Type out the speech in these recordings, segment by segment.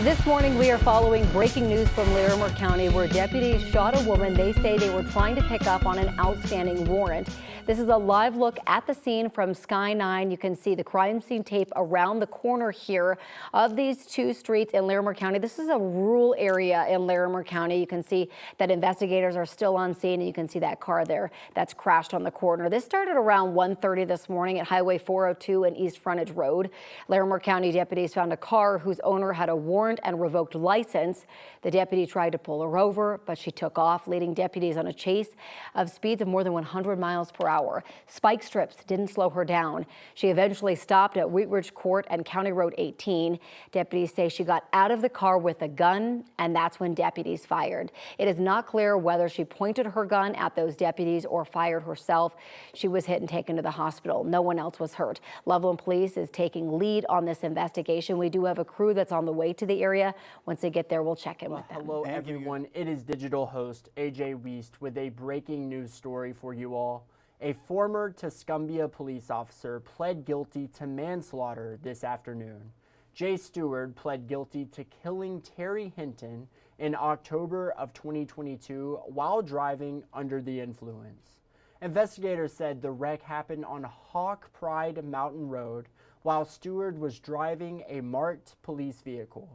This morning, we are following breaking news from Ler County where deputies shot a woman they say they were trying to pick up on an outstanding warrant. This is a live look at the scene from Sky 9. You can see the crime scene tape around the corner here of these two streets in Ler County. This is a rural area in Ler County. You can see that investigators are still on scene, and you can see that car there that's crashed on the corner. This started around 1:30 this morning at Highway 402 and East Frontage Road. Ler County deputies found a car whose owner had a warrant and revoked license. The deputy tried to pull her over, but she took off, leading deputies on a chase of speeds of more than 100 miles per hour. Spike strips didn't slow her down. She eventually stopped at Wheat Ridge Court and County Road 18. Deputies say she got out of the car with a gun, and that's when deputies fired. It is not clear whether she pointed her gun at those deputies or fired herself. She was hit and taken to the hospital. No one else was hurt. Loveland Police is taking lead on this investigation. We do have a crew that's on the way to the area. Once they get there, we'll check in with them. Hello, everyone. It is digital host AJ Wiest with a breaking news story for you all. A former Tuscumbia police officer pled guilty to manslaughter this afternoon. Jay Stewart pled guilty to killing Terry Hinton in October of 2022 while driving under the influence. Investigators said the wreck happened on Hawk Pride Mountain Road while Stewart was driving a marked police vehicle.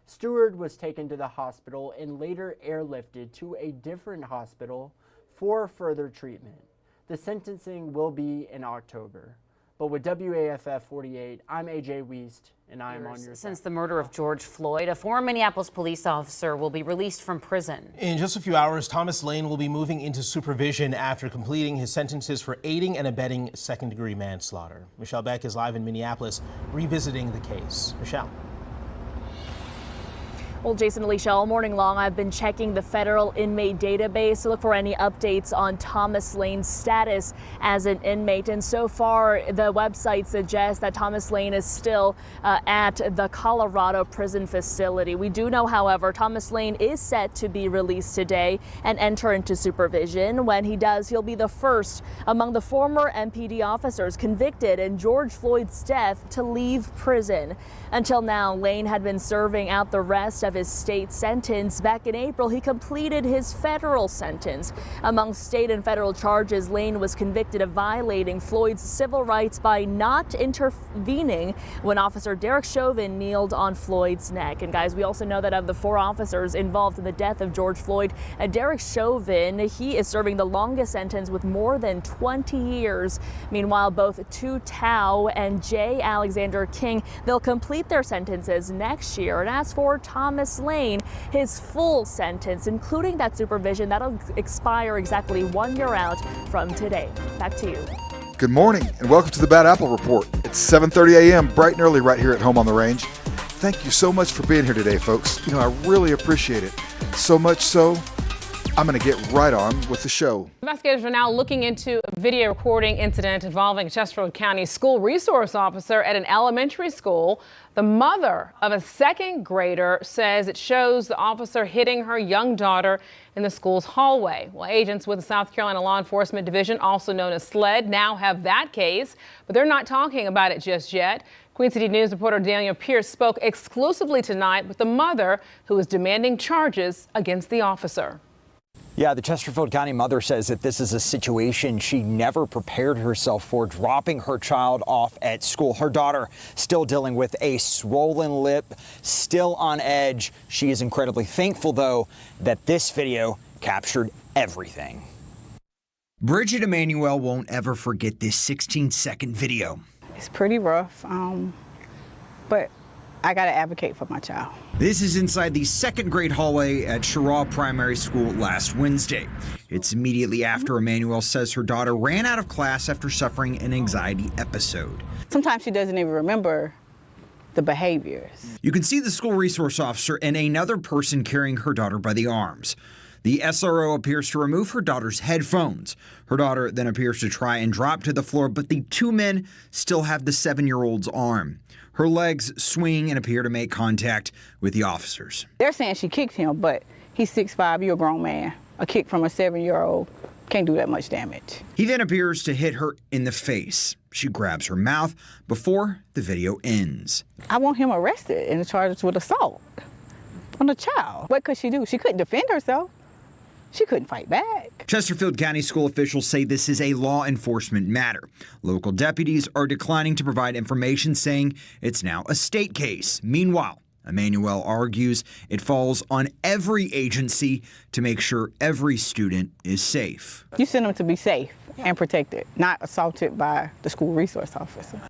Stewart was taken to the hospital and later airlifted to a different hospital for further treatment. The sentencing will be in October. But with WAFF 48, I'm AJ Wiest, and I am on your side. Since the murder of George Floyd, a former Minneapolis police officer will be released from prison. In just a few hours, Thomas Lane will be moving into supervision after completing his sentences for aiding and abetting second-degree manslaughter. Michelle Beck is live in Minneapolis, revisiting the case. Michelle. Well, Jason, Alicia, all morning long, I've been checking the federal inmate database to look for any updates on Thomas Lane's status as an inmate. And so far, the website suggests that Thomas Lane is still at the Colorado prison facility. We do know, however, Thomas Lane is set to be released today and enter into supervision. When he does, he'll be the first among the former IMPD officers convicted in George Floyd's death to leave prison. Until now, Lane had been serving out the rest of his state sentence. Back in April, he completed his federal sentence. Among state and federal charges, Lane was convicted of violating Floyd's civil rights by not intervening when Officer Derek Chauvin kneeled on Floyd's neck. And guys, we also know that of the 4 officers involved in the death of George Floyd, Derek Chauvin, he is serving the longest sentence with more than 20 years. Meanwhile, both Tu Tao and J. Alexander King, they'll complete their sentences next year. And as for Thomas Lane, his full sentence, including that supervision, that'll expire exactly 1 year out from today. Back to you. Good morning and welcome to the Bad Apple Report. It's 7:30 a.m. bright and early right here at home on the range. Thank you so much for being here today, folks. You know, I really appreciate it. So much so, I'm going to get right on with the show. Investigators are now looking into a video recording incident involving a Chesterfield County school resource officer at an elementary school. The mother of a second grader says it shows the officer hitting her young daughter in the school's hallway. Well, agents with the South Carolina Law Enforcement Division, also known as SLED, now have that case, but they're not talking about it just yet. Queen City News reporter Daniel Pierce spoke exclusively tonight with the mother who is demanding charges against the officer. Yeah, the Chesterfield County mother says that this is a situation she never prepared herself for, dropping her child off at school. Her daughter still dealing with a swollen lip, still on edge. She is incredibly thankful, though, that this video captured everything. Bridget Emanuel won't ever forget this 16-second video. It's pretty rough, but I got to advocate for my child. This is inside the second grade hallway at Sherraw Primary School last Wednesday. It's immediately after Emanuel says her daughter ran out of class after suffering an anxiety episode. Sometimes she doesn't even remember the behaviors. You can see the school resource officer and another person carrying her daughter by the arms. The SRO appears to remove her daughter's headphones. Her daughter then appears to try and drop to the floor, but the 2 men still have the 7-year-old's arm. Her legs swing and appear to make contact with the officers. They're saying she kicked him, but he's 6'5", you're a grown man. A kick from a 7-year-old can't do that much damage. He then appears to hit her in the face. She grabs her mouth before the video ends. I want him arrested and charged with assault. on a child. What could she do? She couldn't defend herself. She couldn't fight back. Chesterfield County school officials say this is a law enforcement matter. Local deputies are declining to provide information, saying it's now a state case. Meanwhile, Emmanuel argues it falls on every agency to make sure every student is safe. You send them to be safe and protected, not assaulted by the school resource officer.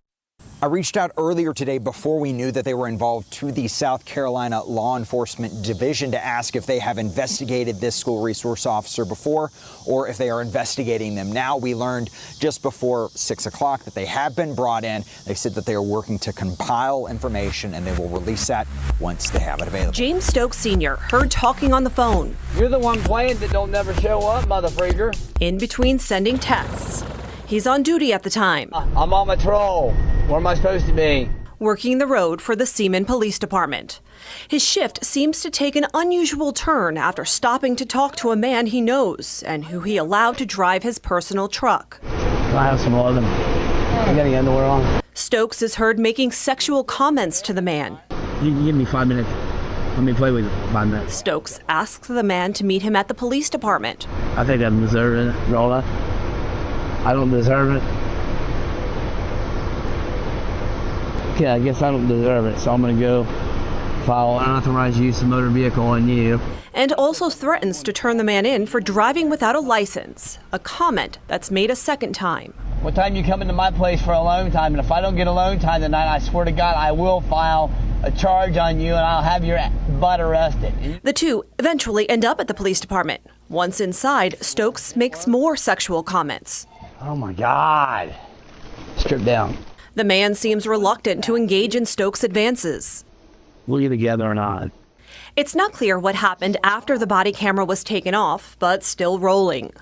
I reached out earlier today before we knew that they were involved to the South Carolina Law Enforcement Division to ask if they have investigated this school resource officer before or if they are investigating them now. We learned just before 6 o'clock that they have been brought in. They said that they are working to compile information and they will release that once they have it available. James Stokes Sr. heard talking on the phone. You're the one playing that don't never show up, mother freaker. In between sending texts. He's on duty at the time. I'm on patrol. Where am I supposed to be? Working the road for the Seaman Police Department. His shift seems to take an unusual turn after stopping to talk to a man he knows and who he allowed to drive his personal truck. I have some oil. I'm getting underwear on. Stokes is heard making sexual comments to the man. You can give me 5 minutes. Let me play with it 5 minutes. Stokes asks the man to meet him at the police department. I think I'm deserving it, Rolla. I don't deserve it. Okay, I guess I don't deserve it, so I'm gonna go file unauthorized use of motor vehicle on you. And also threatens to turn the man in for driving without a license, a comment that's made a second time. What time you come into my place for alone time? And if I don't get alone time tonight, I swear to God, I will file a charge on you and I'll have your butt arrested. The two eventually end up at the police department. Once inside, Stokes makes more sexual comments. Oh my God. Strip down. The man seems reluctant to engage in Stokes' advances. We'll get together or not. It's not clear what happened after the body camera was taken off, but still rolling.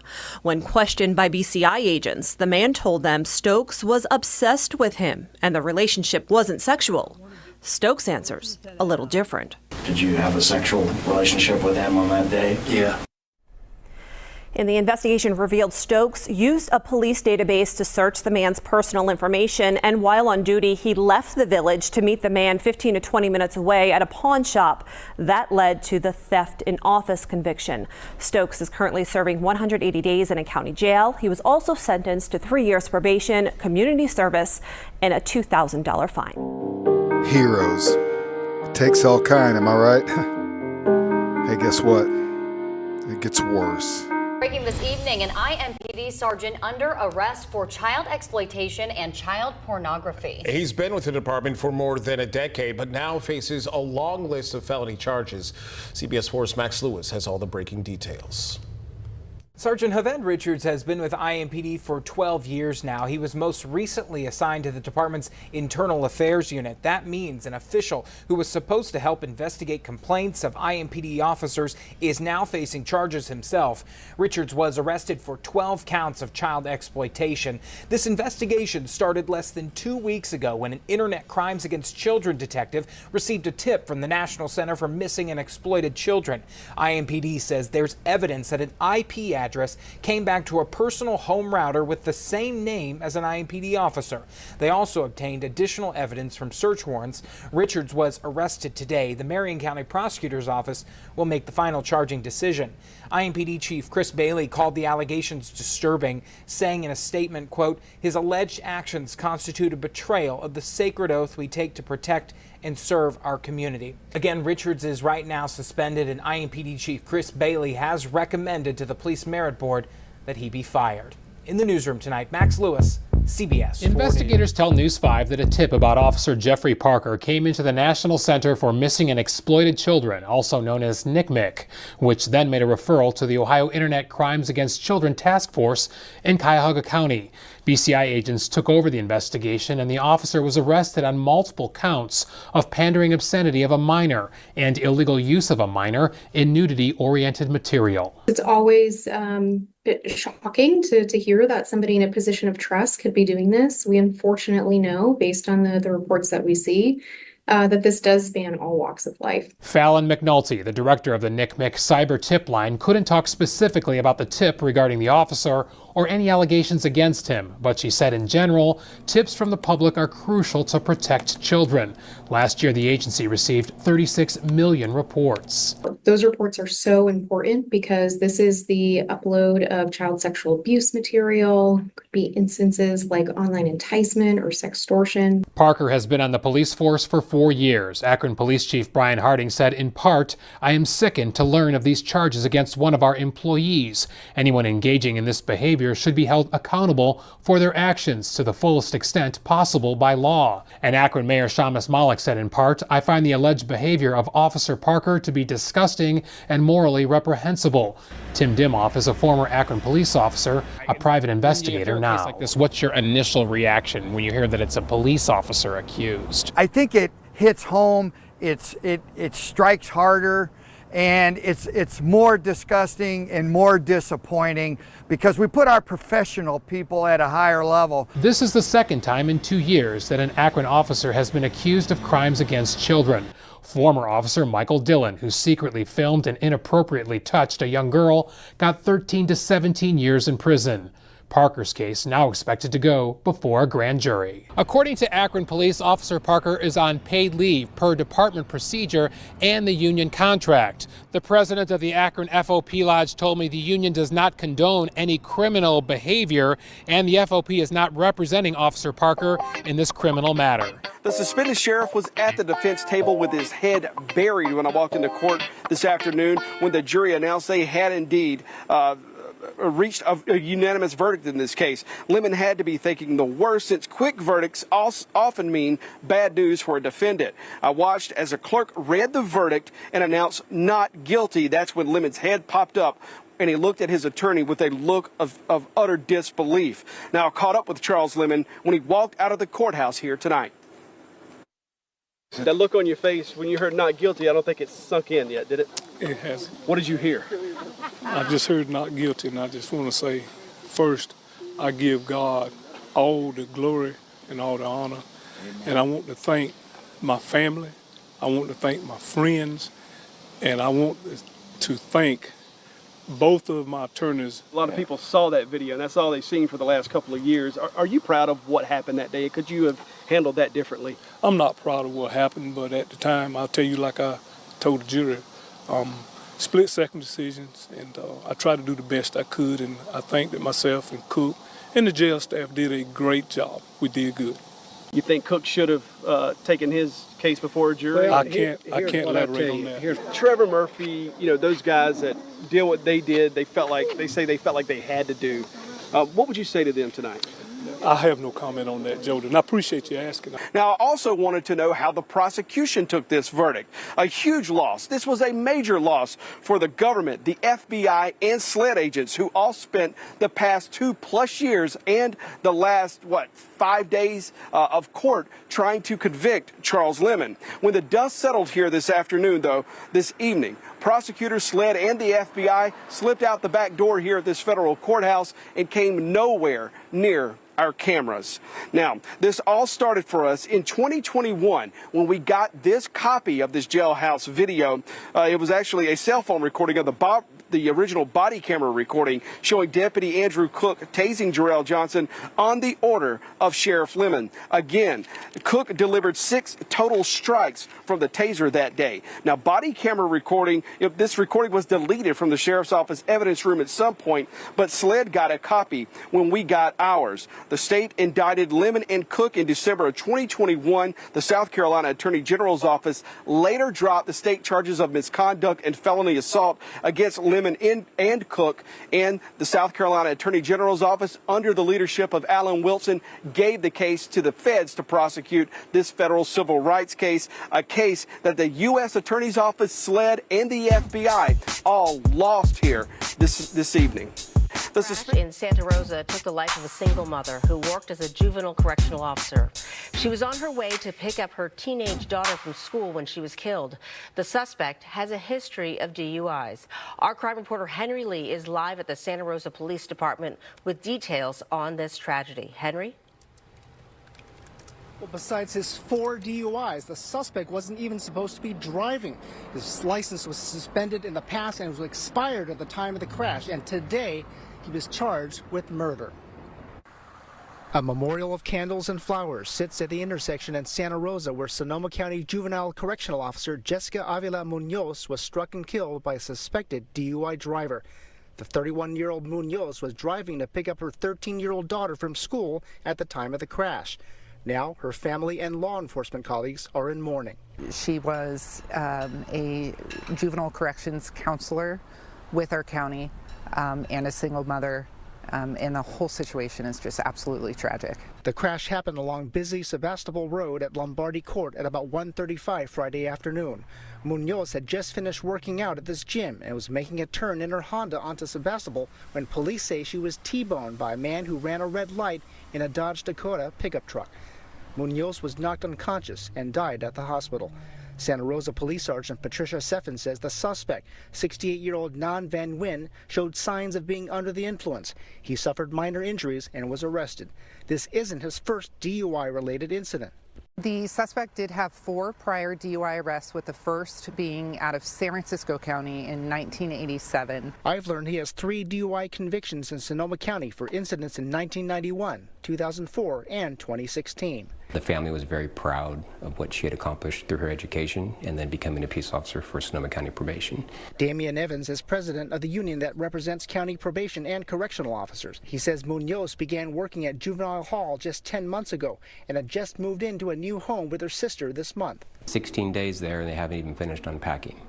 When questioned by BCI agents, the man told them Stokes was obsessed with him and the relationship wasn't sexual. Stokes answers a little different. Did you have a sexual relationship with him on that day? Yeah. And the investigation revealed Stokes used a police database to search the man's personal information, and while on duty, he left the village to meet the man 15 to 20 minutes away at a pawn shop. That led to the theft in office conviction. Stokes is currently serving 180 days in a county jail. He was also sentenced to 3 years probation, community service, and a $2,000 fine. Heroes. It takes all kind, am I right? Hey, guess what? It gets worse. Breaking this evening, an IMPD sergeant under arrest for child exploitation and child pornography. He's been with the department for more than a decade, but now faces a long list of felony charges. CBS 4's Max Lewis has all the breaking details. Sergeant Haved Richards has been with IMPD for 12 years now. He was most recently assigned to the department's Internal Affairs Unit. That means an official who was supposed to help investigate complaints of IMPD officers is now facing charges himself. Richards was arrested for 12 counts of child exploitation. This investigation started less than 2 weeks ago when an Internet Crimes Against Children detective received a tip from the National Center for Missing and Exploited Children. IMPD says there's evidence that an IP address came back to a personal home router with the same name as an IMPD officer. They also obtained additional evidence from search warrants. Richards was arrested today. The Marion County Prosecutor's Office will make the final charging decision. IMPD Chief Chris Bailey called the allegations disturbing, saying in a statement, quote, his alleged actions constitute a betrayal of the sacred oath we take to protect and serve our community. Again, Richards is right now suspended, and IMPD Chief Chris Bailey has recommended to the Police Merit Board that he be fired. In the newsroom tonight, Max Lewis, CBS 4 Investigators tell News 5 that a tip about Officer Jeffrey Parker came into the National Center for Missing and Exploited Children, also known as NCMEC, which then made a referral to the Ohio Internet Crimes Against Children Task Force in Cuyahoga County. BCI agents took over the investigation, and the officer was arrested on multiple counts of pandering obscenity of a minor and illegal use of a minor in nudity-oriented material. It's always shocking to hear that somebody in a position of trust could be doing this. We unfortunately know, based on the reports that we see, that this does span all walks of life. Fallon McNulty, the director of the NCMEC cyber tip line, couldn't talk specifically about the tip regarding the officer or any allegations against him, but she said in general, tips from the public are crucial to protect children. Last year, the agency received 36 million reports. Those reports are so important because this is the upload of child sexual abuse material, could be instances like online enticement or sextortion. Parker has been on the police force for 4 years. Akron Police Chief Brian Harding said, in part, "I am sickened to learn of these charges against one of our employees. Anyone engaging in this behavior should be held accountable for their actions to the fullest extent possible by law." And Akron Mayor Shamus Malik said, in part, "I find the alleged behavior of Officer Parker to be disgusting and morally reprehensible." Tim Dimoff is a former Akron police officer, a private investigator now. Like this, what's your initial reaction when you hear that it's a police officer accused? I think it hits home, it strikes harder, and it's more disgusting and more disappointing because we put our professional people at a higher level. This is the second time in 2 years that an Akron officer has been accused of crimes against children. Former officer Michael Dillon, who secretly filmed and inappropriately touched a young girl, got 13 to 17 years in prison. Parker's case now expected to go before a grand jury. According to Akron Police, Officer Parker is on paid leave per department procedure and the union contract. The president of the Akron FOP Lodge told me the union does not condone any criminal behavior, and the FOP is not representing Officer Parker in this criminal matter. The suspended sheriff was at the defense table with his head buried when I walked into court this afternoon when the jury announced they had indeed reached a unanimous verdict in this case. Lemon had to be thinking the worst, since quick verdicts often mean bad news for a defendant. I watched as a clerk read the verdict and announced not guilty. That's when Lemon's head popped up and he looked at his attorney with a look of utter disbelief. Now, I caught up with Charles Lemon when he walked out of the courthouse here tonight. That look on your face when you heard not guilty, I don't think it's sunk in yet, did it? It hasn't. What did you hear? I just heard not guilty, and I just want to say, first, I give God all the glory and all the honor. And I want to thank my family, I want to thank my friends, and I want to thank both of my attorneys. A lot of people saw that video, and that's all they've seen for the last couple of years. Are you proud of what happened that day? Could you have handled that differently? I'm not proud of what happened, but at the time, I'll tell you, like I told the jury, split-second decisions, and I tried to do the best I could, and I think that myself and Cook and the jail staff did a great job. We did good. You think Cook should have taken his case before a jury? Well, I can't elaborate on that. Trevor Murphy, those guys that did what they did, they felt like they had to do. What would you say to them tonight? I have no comment on that, Jordan. I appreciate you asking. Now, I also wanted to know how the prosecution took this verdict. A huge loss. This was a major loss for the government, the FBI, and SLED agents who all spent the past 2+ years and the last, 5 days of court trying to convict Charles Lemon. When the dust settled here this afternoon, though, this evening, prosecutors, SLED, and the FBI slipped out the back door here at this federal courthouse and came nowhere near our cameras. Now, this all started for us in 2021 when we got this copy of this jailhouse video. It was actually a cell phone recording of the original body camera recording showing Deputy Andrew Cook tasing Jarrell Johnson on the order of Sheriff Lemon. Again, Cook delivered 6 total strikes from the taser that day. Now, body camera recording, this recording was deleted from the sheriff's office evidence room at some point, but SLED got a copy when we got ours. The state indicted Lemon and Cook in December of 2021. The South Carolina Attorney General's office later dropped the state charges of misconduct and felony assault against Lemon and Cook, and the South Carolina Attorney General's office, under the leadership of Alan Wilson, gave the case to the feds to prosecute this federal civil rights case, a case that the U.S. Attorney's Office, SLED, and the FBI all lost here this evening. The crash in Santa Rosa took the life of a single mother who worked as a juvenile correctional officer. She was on her way to pick up her teenage daughter from school when she was killed. The suspect has a history of DUIs. Our crime reporter Henry Lee is live at the Santa Rosa Police Department with details on this tragedy. Henry? Well, besides his 4 DUIs, the suspect wasn't even supposed to be driving. His license was suspended in the past and was expired at the time of the crash. And today, he was charged with murder. A memorial of candles and flowers sits at the intersection in Santa Rosa where Sonoma County Juvenile Correctional Officer Jessica Avila Munoz was struck and killed by a suspected DUI driver. The 31-year-old Munoz was driving to pick up her 13-year-old daughter from school at the time of the crash. Now, her family and law enforcement colleagues are in mourning. She was a juvenile corrections counselor with our county and a single mother. And the whole situation is just absolutely tragic. The crash happened along busy Sebastopol Road at Lombardi Court at about 1:35 Friday afternoon. Munoz had just finished working out at this gym and was making a turn in her Honda onto Sebastopol when police say she was T-boned by a man who ran a red light in a Dodge Dakota pickup truck. Munoz was knocked unconscious and died at the hospital. Santa Rosa Police Sergeant Patricia Seffin says the suspect, 68-year-old Nan Van Nguyen, showed signs of being under the influence. He suffered minor injuries and was arrested. This isn't his first DUI-related incident. The suspect did have 4 prior DUI arrests, with the first being out of San Francisco County in 1987. I've learned he has 3 DUI convictions in Sonoma County for incidents in 1991, 2004, and 2016. The family was very proud of what she had accomplished through her education and then becoming a peace officer for Sonoma County Probation. Damian Evans is president of the union that represents county probation and correctional officers. He says Munoz began working at Juvenile Hall just 10 months ago and had just moved into a new home with her sister this month. 16 days there and they haven't even finished unpacking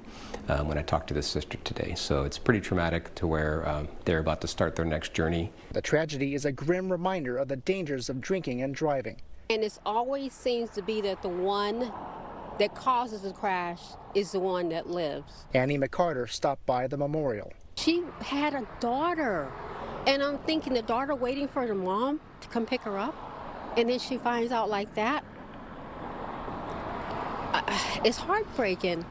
when I talked to the sister today. So it's pretty traumatic to where they're about to start their next journey. The tragedy is a grim reminder of the dangers of drinking and driving. And it always seems to be that the one that causes the crash is the one that lives. Annie McCarter stopped by the memorial. She had a daughter, and I'm thinking the daughter waiting for the mom to come pick her up, and then she finds out like that. It's heartbreaking.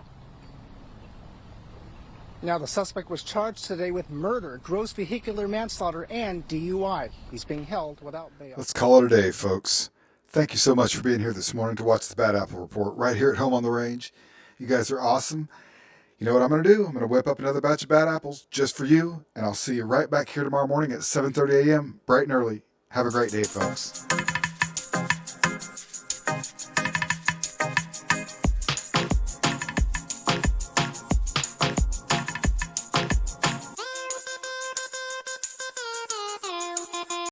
Now, the suspect was charged today with murder, gross vehicular manslaughter, and DUI. He's being held without bail. Let's call it a day, folks. Thank you so much for being here this morning to watch the Bad Apple Report right here at home on the range. You guys are awesome. You know what I'm going to do? I'm going to whip up another batch of bad apples just for you, and I'll see you right back here tomorrow morning at 7:30 a.m. bright and early. Have a great day, folks.